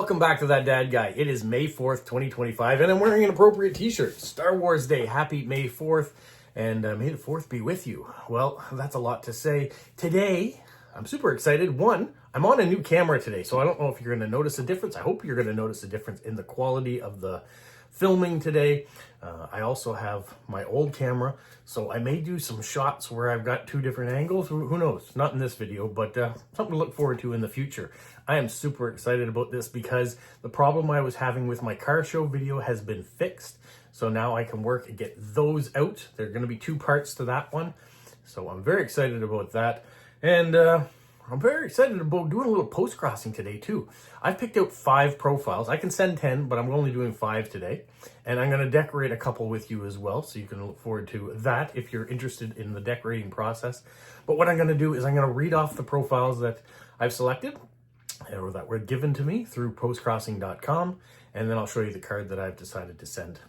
Welcome back to That Dad Guy. It is May 4th, 2025, and I'm wearing an appropriate t-shirt. Star Wars Day. Happy May 4th, and May the 4th be with you. Well, that's a lot to say. Today, I'm super excited. One, I'm on a new camera today, so I don't know if you're going to notice a difference. I hope you're going to notice a difference in the quality of the filming today. I also have my old camera, so I may do some shots where I've got two different angles. Who knows? Not in this video, but something to look forward to in the future. I am super excited about this because the problem I was having with my car show video has been fixed. So now I can work and get those out. There are going to be two parts to that one. So I'm very excited about that. And I'm very excited about doing a little post-crossing today too. I've picked out 5 profiles. I can send 10, but I'm only doing 5 today. And I'm going to decorate a couple with you as well, so you can look forward to that if you're interested in the decorating process. But what I'm going to do is I'm going to read off the profiles that I've selected, or that were given to me through postcrossing.com, and then I'll show you the card that I've decided to send.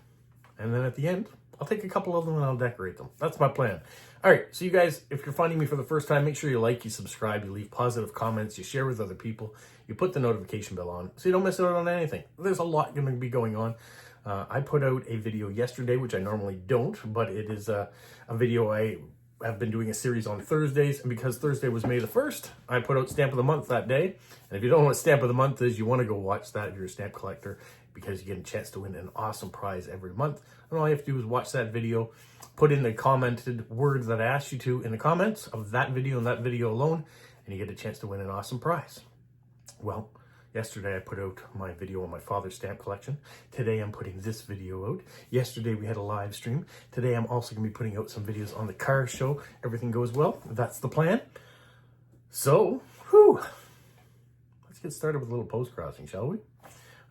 And then at the end, I'll take a couple of them and I'll decorate them. That's my plan. All right, so you guys, if you're finding me for the first time, make sure you like, you subscribe, you leave positive comments, you share with other people, you put the notification bell on so you don't miss out on anything. There's a lot going to be going on. I put out a video yesterday, which I normally don't, but it is a video I've been doing a series on Thursdays, and because Thursday was May the 1st, I put out Stamp of the Month that day. And if you don't know what Stamp of the Month is, you want to go watch that if you're a stamp collector, because you get a chance to win an awesome prize every month. And all you have to do is watch that video, put in the commented words that I asked you to in the comments of that video and that video alone, and you get a chance to win an awesome prize. Well, yesterday I put out my video on my father's stamp collection. Today I'm putting this video out. Yesterday we had a live stream. Today I'm also going to be putting out some videos on the car show. Everything goes well. That's the plan. So, let's get started with a little post-crossing, shall we?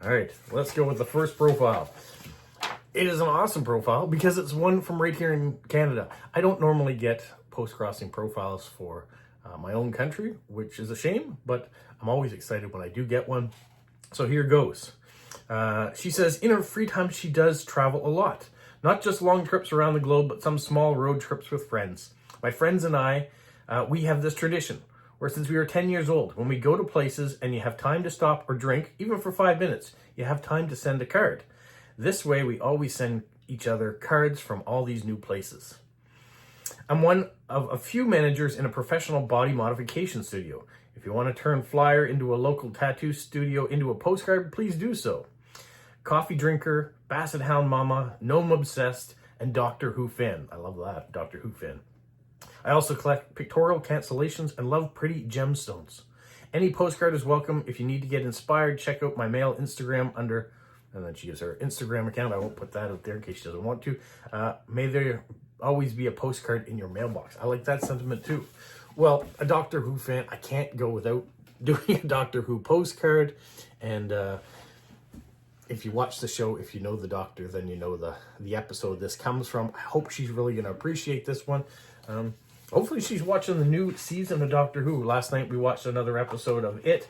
All right, let's go with the first profile. It is an awesome profile because it's one from right here in Canada. I don't normally get post-crossing profiles for my own country, which is a shame, but I'm always excited when I do get one. So here goes. She says, in her free time, she does travel a lot. Not just long trips around the globe, but some small road trips with friends. My friends and I, we have this tradition where since we were 10 years old, when we go to places and you have time to stop or drink, even for 5 minutes, you have time to send a card. This way, we always send each other cards from all these new places. I'm one of a few managers in a professional body modification studio. If you want to turn flyer into a local tattoo studio into a postcard, please do so. Coffee drinker, Basset Hound Mama, Gnome Obsessed, and Doctor Who fan. I love that, Doctor Who fan. I also collect pictorial cancellations and love pretty gemstones. Any postcard is welcome. If you need to get inspired, check out my mail Instagram under, and then she gives her Instagram account. I won't put that out there in case she doesn't want to. May there always be a postcard in your mailbox. I like that sentiment too. Well, a Doctor Who fan, I can't go without doing a Doctor Who postcard. And if you watch the show, if you know the Doctor, then you know the episode this comes from. I hope she's really going to appreciate this one. Hopefully she's watching the new season of Doctor Who. Last night we watched another episode of it.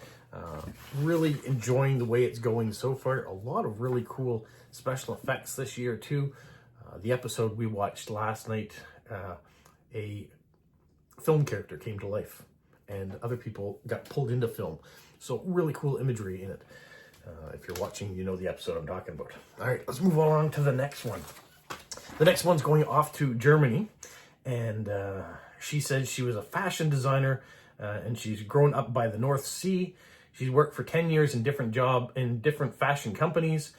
Really enjoying the way it's going so far. A lot of really cool special effects this year too. The episode we watched last night, a film character came to life and other people got pulled into film. So really cool imagery in it. If you're watching, you know the episode I'm talking about. All right, let's move on to the next one. The next one's going off to Germany, and she says she was a fashion designer and she's grown up by the North Sea. She's worked for 10 years in different fashion companies.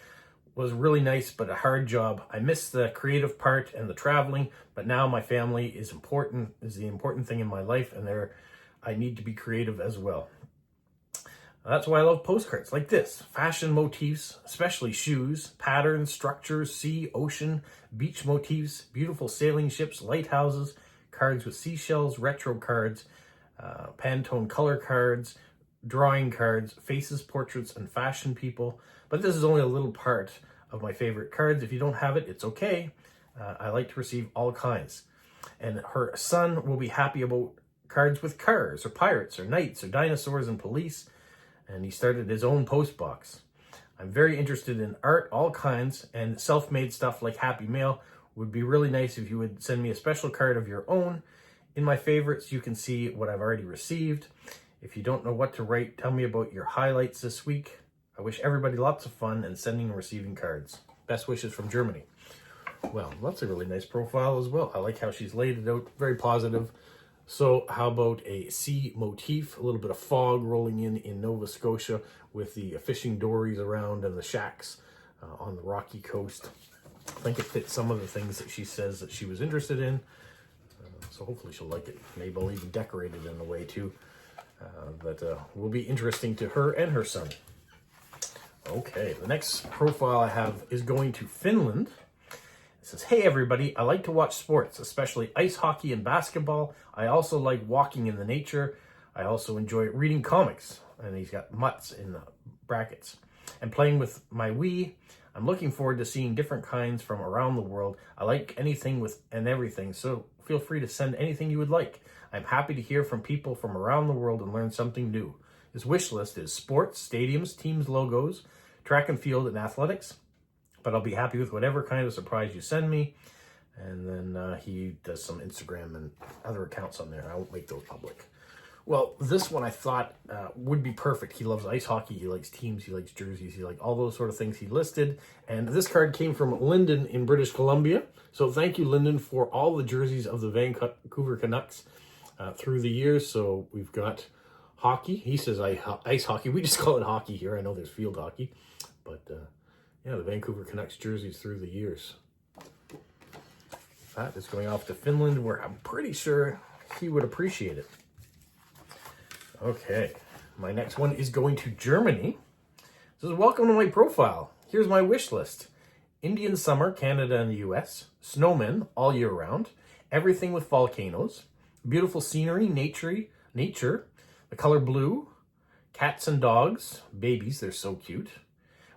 Was really nice, but a hard job. I miss the creative part and the traveling, but now my family is the important thing in my life, and I need to be creative as well. That's why I love postcards like this. Fashion motifs, especially shoes, patterns, structures, sea, ocean, beach motifs, beautiful sailing ships, lighthouses, cards with seashells, retro cards, Pantone color cards, drawing cards, faces, portraits, and fashion people. But this is only a little part of my favorite cards. If you don't have it, it's okay. I like to receive all kinds. And her son will be happy about cards with cars, or pirates, or knights, or dinosaurs, and police. And he started his own post box. I'm very interested in art, all kinds, and self-made stuff like Happy Mail. Would be really nice if you would send me a special card of your own. In my favorites, you can see what I've already received. If you don't know what to write, tell me about your highlights this week. I wish everybody lots of fun and sending and receiving cards. Best wishes from Germany. Well, that's a really nice profile as well. I like how she's laid it out. Very positive. So how about a sea motif, a little bit of fog rolling in Nova Scotia with the fishing dories around and the shacks on the rocky coast. I think it fits some of the things that she says that she was interested in. So hopefully she'll like it. Maybe I'll even decorate it in a way too. That will be interesting to her and her son. Okay, the next profile I have is going to Finland. It says, hey everybody, I like to watch sports, especially ice hockey and basketball. I also like walking in the nature. I also enjoy reading comics. And he's got mutts in the brackets. And playing with my Wii. I'm looking forward to seeing different kinds from around the world. I like anything with and everything, so feel free to send anything you would like. I'm happy to hear from people from around the world and learn something new. His wish list is sports, stadiums, teams, logos, track and field, and athletics. But I'll be happy with whatever kind of surprise you send me. And then he does some Instagram and other accounts on there. I won't make those public. Well, this one I thought would be perfect. He loves ice hockey. He likes teams. He likes jerseys. He likes all those sort of things he listed. And this card came from Lyndon in British Columbia. So thank you, Lyndon, for all the jerseys of the Vancouver Canucks through the years. So we've got hockey. He says ice hockey. We just call it hockey here. I know there's field hockey. But yeah, the Vancouver Canucks jerseys through the years. That is going off to Finland, where I'm pretty sure he would appreciate it. Okay, my next one is going to Germany. It says, welcome to my profile. Here's my wish list. Indian summer, Canada and the US. Snowmen all year round. Everything with volcanoes. Beautiful scenery, nature. The color blue. Cats and dogs. Babies, they're so cute.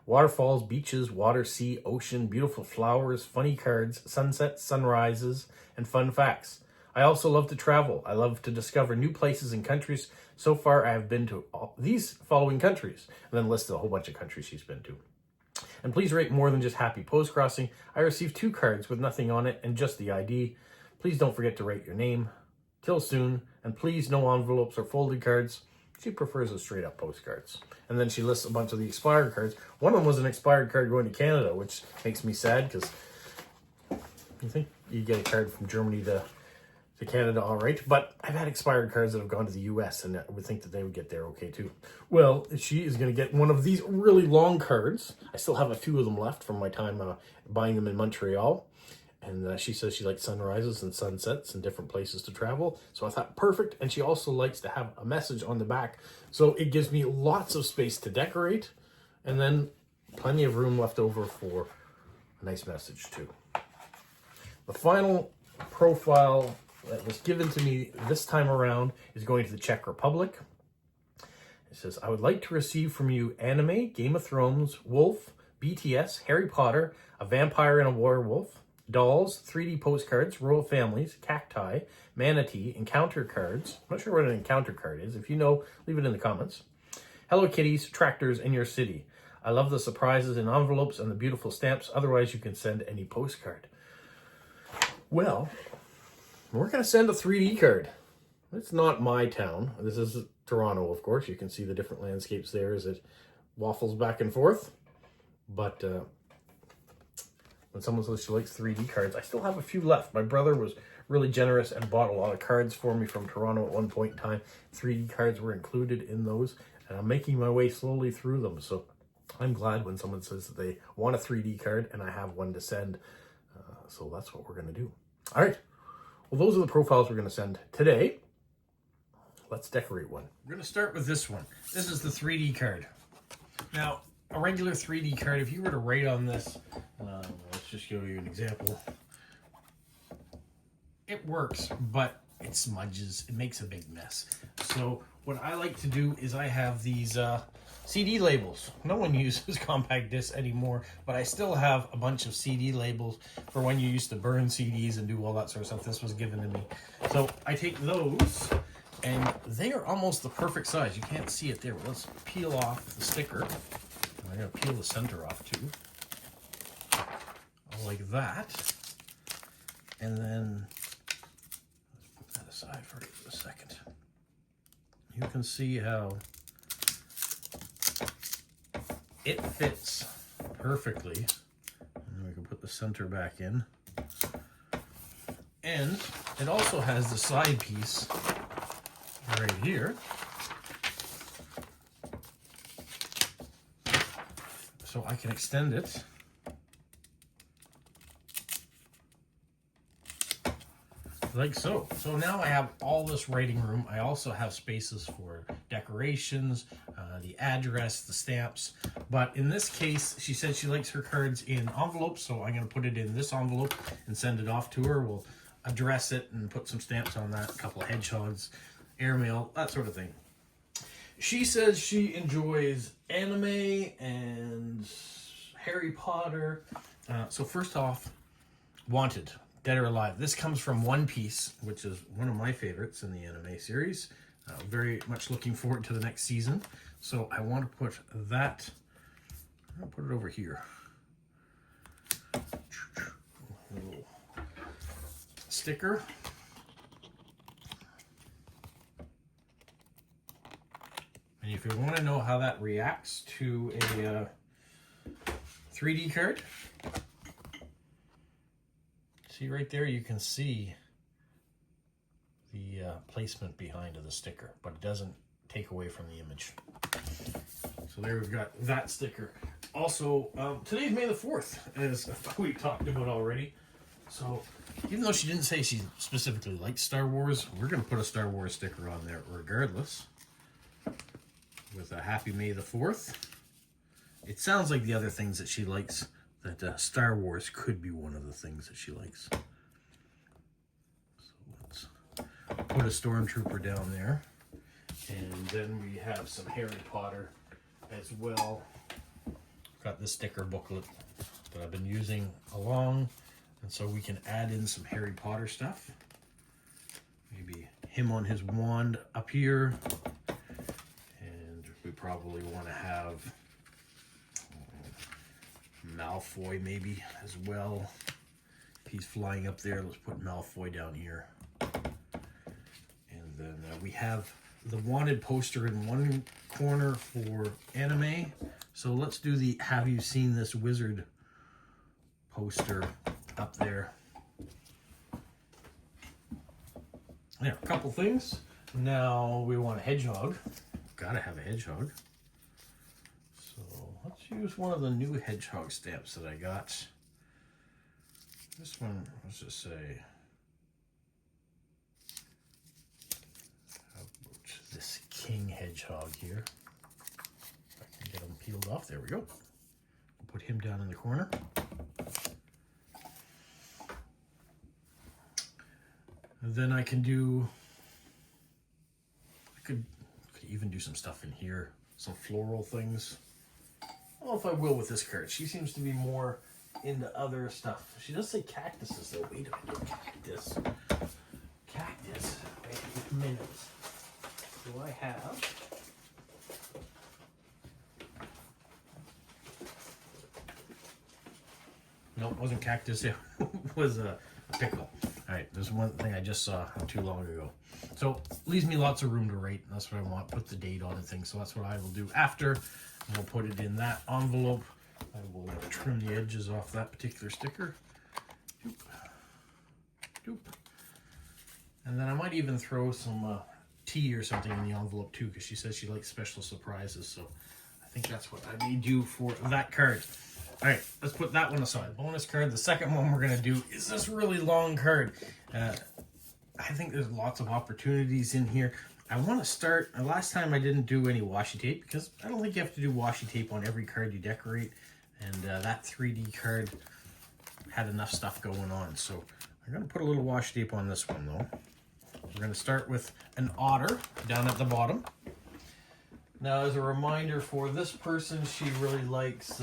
Waterfalls, beaches, water, sea, ocean, beautiful flowers, funny cards, sunsets, sunrises, and fun facts. I also love to travel. I love to discover new places and countries. So far, I have been to all these following countries. And then listed a whole bunch of countries she's been to. And please rate more than just happy Postcrossing. I received 2 cards with nothing on it and just the ID. Please don't forget to write your name. Till soon. And please, no envelopes or folded cards. She prefers the straight up postcards. And then she lists a bunch of the expired cards. One of them was an expired card going to Canada, which makes me sad because you think you get a card from Germany to Canada, all right. But I've had expired cards that have gone to the US, and I would think that they would get there okay too. Well, she is going to get one of these really long cards. I still have a few of them left from my time buying them in Montreal. And she says she likes sunrises and sunsets and different places to travel. So I thought, perfect. And she also likes to have a message on the back. So it gives me lots of space to decorate. And then plenty of room left over for a nice message too. The final profile that was given to me this time around is going to the Czech Republic. It says, I would like to receive from you anime, Game of Thrones, Wolf, BTS, Harry Potter, a vampire and a werewolf, dolls, 3D postcards, royal families, cacti, manatee, encounter cards. I'm not sure what an encounter card is. If you know, leave it in the comments. Hello Kitties, tractors, and your city. I love the surprises in envelopes and the beautiful stamps. Otherwise, you can send any postcard. Well, we're going to send a 3D card. It's not my town. This is Toronto, of course. You can see the different landscapes there as it waffles back and forth. But when someone says she likes 3D cards, I still have a few left. My brother was really generous and bought a lot of cards for me from Toronto at one point in time. 3D cards were included in those, and I'm making my way slowly through them. So I'm glad when someone says that they want a 3D card and I have one to send. So that's what we're going to do. All right. Well, those are the profiles we're going to send today. Let's decorate one. We're going to start with this one. This is the 3D card. Now, a regular 3D card, if you were to write on this, let's just show you an example. It works, but it smudges. It makes a big mess. So what I like to do is I have these CD labels. No one uses compact discs anymore, but I still have a bunch of CD labels for when you used to burn CDs and do all that sort of stuff. This was given to me. So I take those, and they are almost the perfect size. You can't see it there, but let's peel off the sticker. I'm going to peel the center off too. Like that. And then, let's put that aside for a second. You can see how it fits perfectly. And then we can put the center back in. And it also has the side piece right here. So I can extend it like so. So now I have all this writing room. I also have spaces for decorations, the address, the stamps. But in this case, she said she likes her cards in envelopes, so I'm going to put it in this envelope and send it off to her. We'll address it and put some stamps on that, a couple of hedgehogs, airmail, that sort of thing. She says she enjoys anime and Harry Potter. So first off, Wanted, Dead or Alive. This comes from One Piece, which is one of my favorites in the anime series. Very much looking forward to the next season. So I want to put that, I'm going to put it over here. Little sticker. And if you want to know how that reacts to a 3D card, see right there, you can see the placement behind of the sticker, but it doesn't take away from the image. So there we've got that sticker. Also, today's May the 4th, as we talked about already. So even though she didn't say she specifically likes Star Wars, we're going to put a Star Wars sticker on there regardless. With a Happy May the 4th. It sounds like the other things that she likes, that Star Wars could be one of the things that she likes. So let's put a stormtrooper down there. And then we have some Harry Potter as well. Got this sticker booklet that I've been using along. And so we can add in some Harry Potter stuff. Maybe him on his wand up here. We probably want to have Malfoy maybe as well. If he's flying up there, let's put Malfoy down here. And then we have the Wanted poster in one corner for anime. So let's do the Have You Seen This Wizard poster up there. There, a couple things. Now we want a hedgehog. Gotta have a hedgehog. So let's use one of the new hedgehog stamps that I got. This one, let's just say, how about this king hedgehog here? If I can get him peeled off, there we go. We'll put him down in the corner. And then I can do, I could even do some stuff in here, some floral things. I don't know if I will with this card. She seems to be more into other stuff. She does say cactuses though. Wait a minute, cactus. Cactus. Wait a minute. Do I have? No, it wasn't cactus. It was a pickle. All right, there's one thing I just saw not too long ago. So leaves me lots of room to write. That's what I want. Put the date on and things. So that's what I will do after. And we'll put it in that envelope. I will trim the edges off that particular sticker. Doop. Doop. And then I might even throw some tea or something in the envelope too, because she says she likes special surprises. So I think that's what I may do for that card. All right, let's put that one aside. Bonus card. The second one we're going to do is this really long card. I think there's lots of opportunities in here. I want to start, last time I didn't do any washi tape because I don't think you have to do washi tape on every card you decorate. And that 3D card had enough stuff going on. So I'm going to put a little washi tape on this one though. We're going to start with an otter down at the bottom. Now as a reminder for this person, she really likes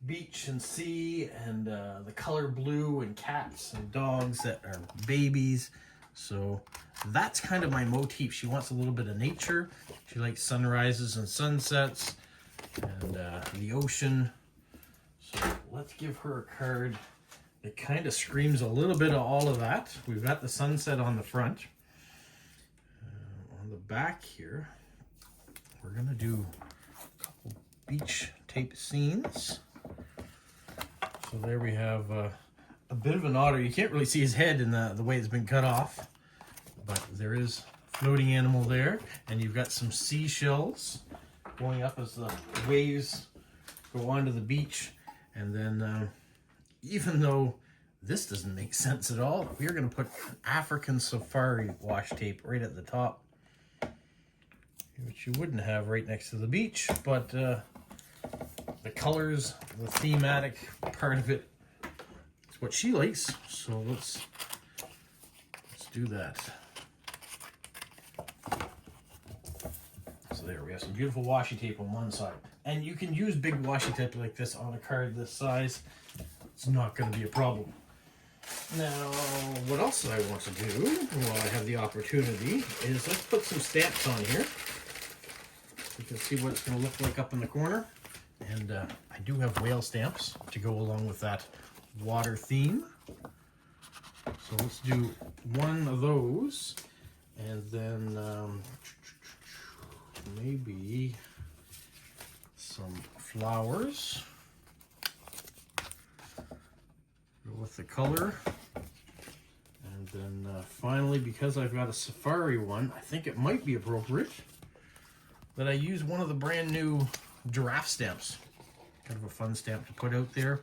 beach and sea and the color blue and cats and dogs that are babies. So that's kind of my motif. She wants a little bit of nature. She likes sunrises and sunsets and the ocean. So let's give her a card that kind of screams a little bit of all of that. We've got the sunset on the front. On the back here, we're going to do a couple beach tape scenes. So there we have a bit of an otter. You can't really see his head in the way it's been cut off, but there is a floating animal there, and you've got some seashells going up as the waves go onto the beach. And then even though this doesn't make sense at all, we're going to put an African safari washi tape right at the top, which you wouldn't have right next to the beach, but the colors, the thematic part of it is what she likes. So let's do that. So there we have some beautiful washi tape on one side, and you can use big washi tape like this on a card this size. It's not going to be a problem. Now, what else I want to do while I have the opportunity is let's put some stamps on here. You can see what it's going to look like up in the corner. And I do have whale stamps to go along with that water theme. So let's do one of those. And then maybe some flowers. Go with the color. And then finally, because I've got a safari one, I think it might be appropriate that I use one of the brand new giraffe stamps. Kind of a fun stamp to put out there.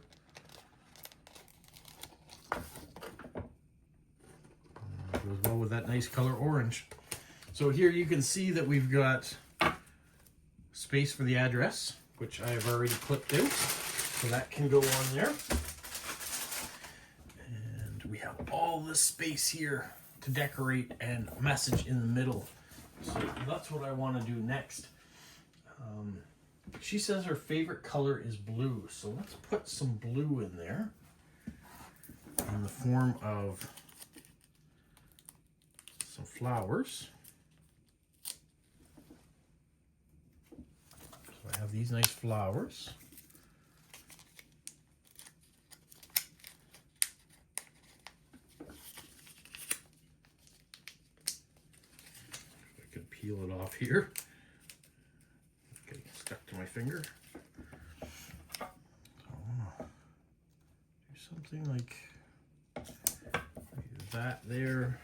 Goes well with that nice color orange. So here you can see that we've got space for the address, which I have already clipped out. So that can go on there. And we have all this space here to decorate and message in the middle. So that's what I want to do next. She says her favorite color is blue, so let's put some blue in there in the form of some flowers. So I have these nice flowers. I could peel it off here. Okay, stuck to my finger. So I want to do something like that there.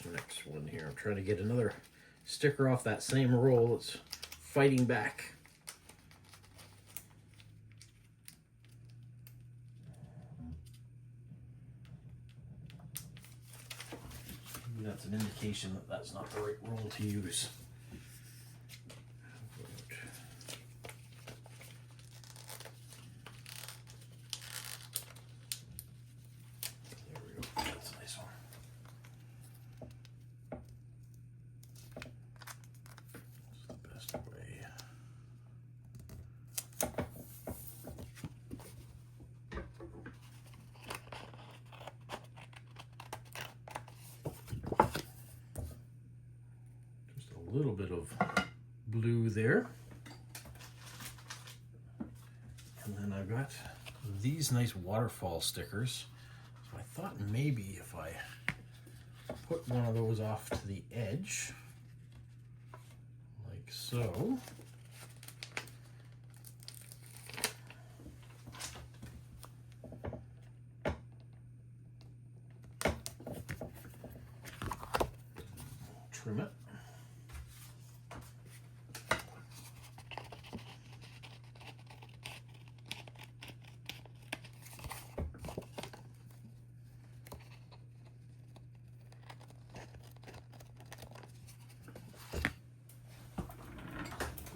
The next one here, I'm trying to get another sticker off that same roll. It's fighting back. Maybe that's an indication that that's not the right roll to use. There we go. That's a nice one. That's the best way. Just a little bit of blue there. And then I've got these nice waterfall stickers. So I thought maybe if I put one of those off to the edge, like so. Trim it.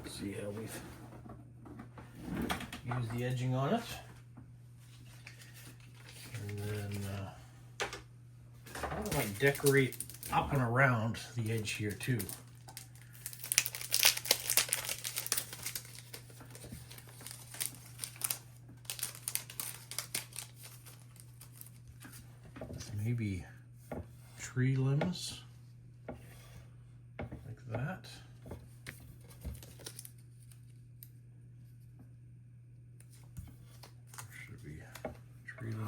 See how we've used the edging on it. And then I might decorate up and around the edge here too. Maybe tree limbs like that.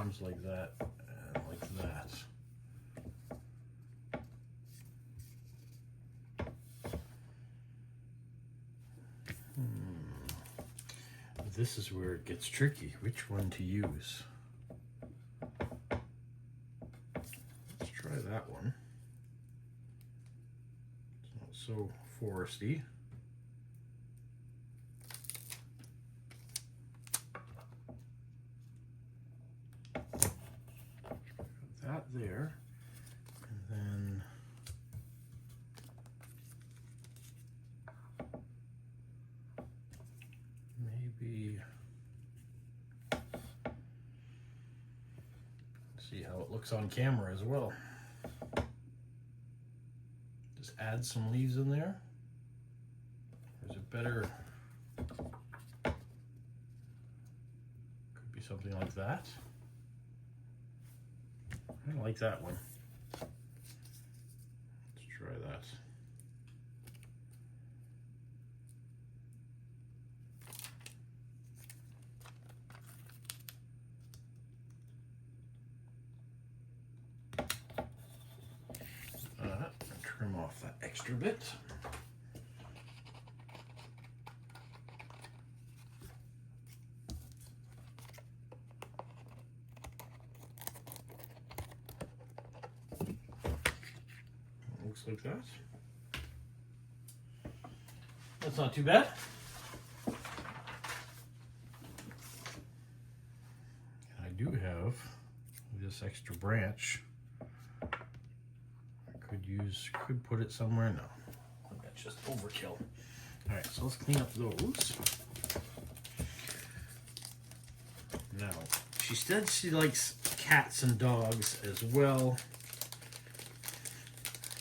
arms like that and like that. This is where it gets tricky, which one to use. Let's try that one. It's not so foresty. That there, and then maybe see how it looks on camera as well. Just add some leaves in there. Or is it better? Could be something like that. I like that one. Let's try that. And trim off that extra bit. Looks like that. That's not too bad. I do have this extra branch. I could put it somewhere. No, that's just overkill. All right, so let's clean up those. Now, she said she likes cats and dogs as well.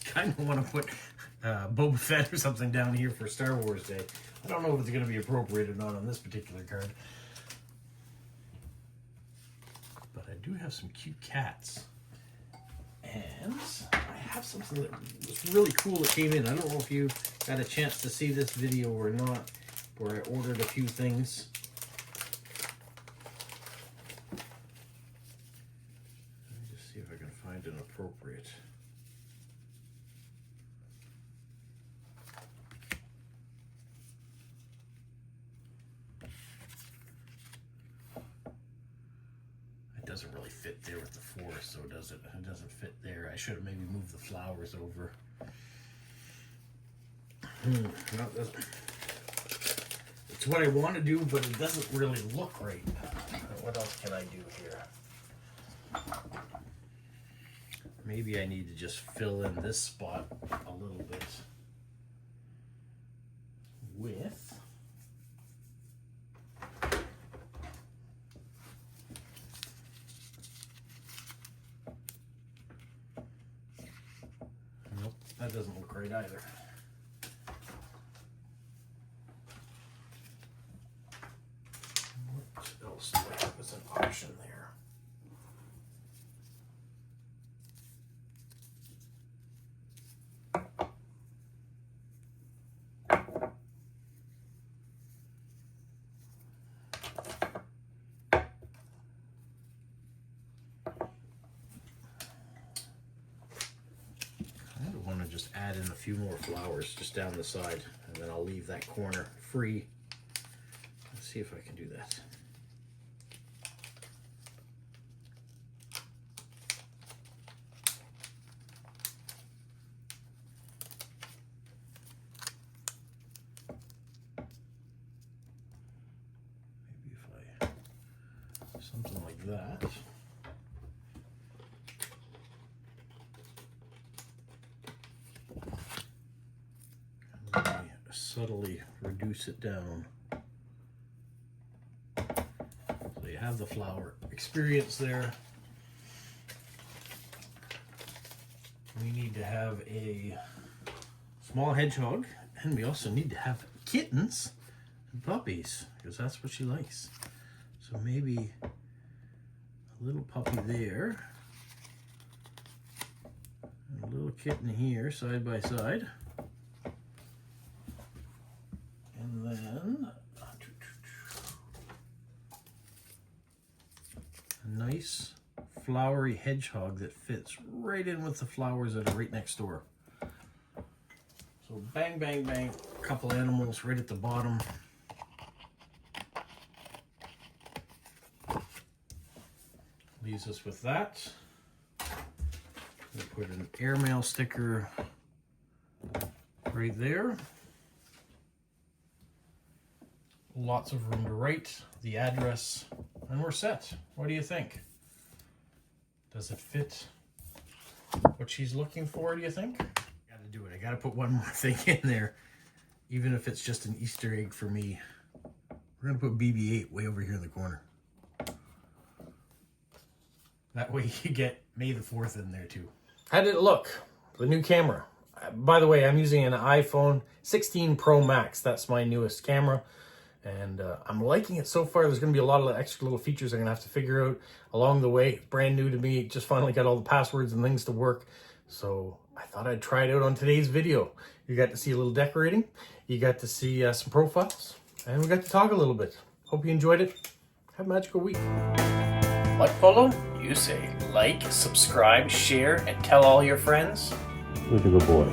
Kind of want to put Boba Fett or something down here for Star Wars Day. I don't know if it's going to be appropriate or not on this particular card. But I do have some cute cats. And I have something that was really cool that came in. I don't know if you got a chance to see this video or not, where I ordered a few things. Let me just see if I can find an appropriate. Doesn't really fit there with the forest, so it doesn't fit there. I should have maybe moved the flowers over. No, it's what I want to do, but it doesn't really look right. What else can I do here? Maybe I need to just fill in this spot a little bit with that doesn't look right either. What else do I have as an option there? Just add in a few more flowers just down the side, and then I'll leave that corner free. Let's see if I can do that. Maybe if I something like that. Subtly reduce it down. So you have the flower experience there. We need to have a small hedgehog, and we also need to have kittens and puppies, because that's what she likes. So maybe a little puppy there, and a little kitten here side by side. And then nice flowery hedgehog that fits right in with the flowers that are right next door. So bang, bang, bang, a couple animals right at the bottom. Leaves us with that. We'll put an airmail sticker right there. Lots of room to write the address, and we're set. What do you think? Does it fit what she's looking for, do you think? Gotta do it. I gotta put one more thing in there, even if it's just an Easter egg for me. We're gonna put BB-8 way over here in the corner. That way you get May the 4th in there too. How did it look? The new camera. By the way, I'm using an iPhone 16 Pro Max. That's my newest camera. And I'm liking it so far. There's going to be a lot of extra little features I'm going to have to figure out along the way. Brand new to me. Just finally got all the passwords and things to work. So I thought I'd try it out on today's video. You got to see a little decorating. You got to see some profiles. And we got to talk a little bit. Hope you enjoyed it. Have a magical week. What, Polo? You say like, subscribe, share, and tell all your friends. Who's a good boy?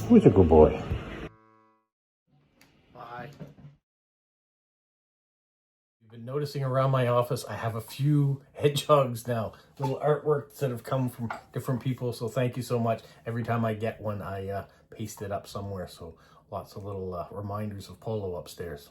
Who's a good boy? Bye. You've been noticing around my office, I have a few hedgehogs now. Little artwork that have come from different people, so thank you so much. Every time I get one, I paste it up somewhere, so lots of little reminders of Polo upstairs.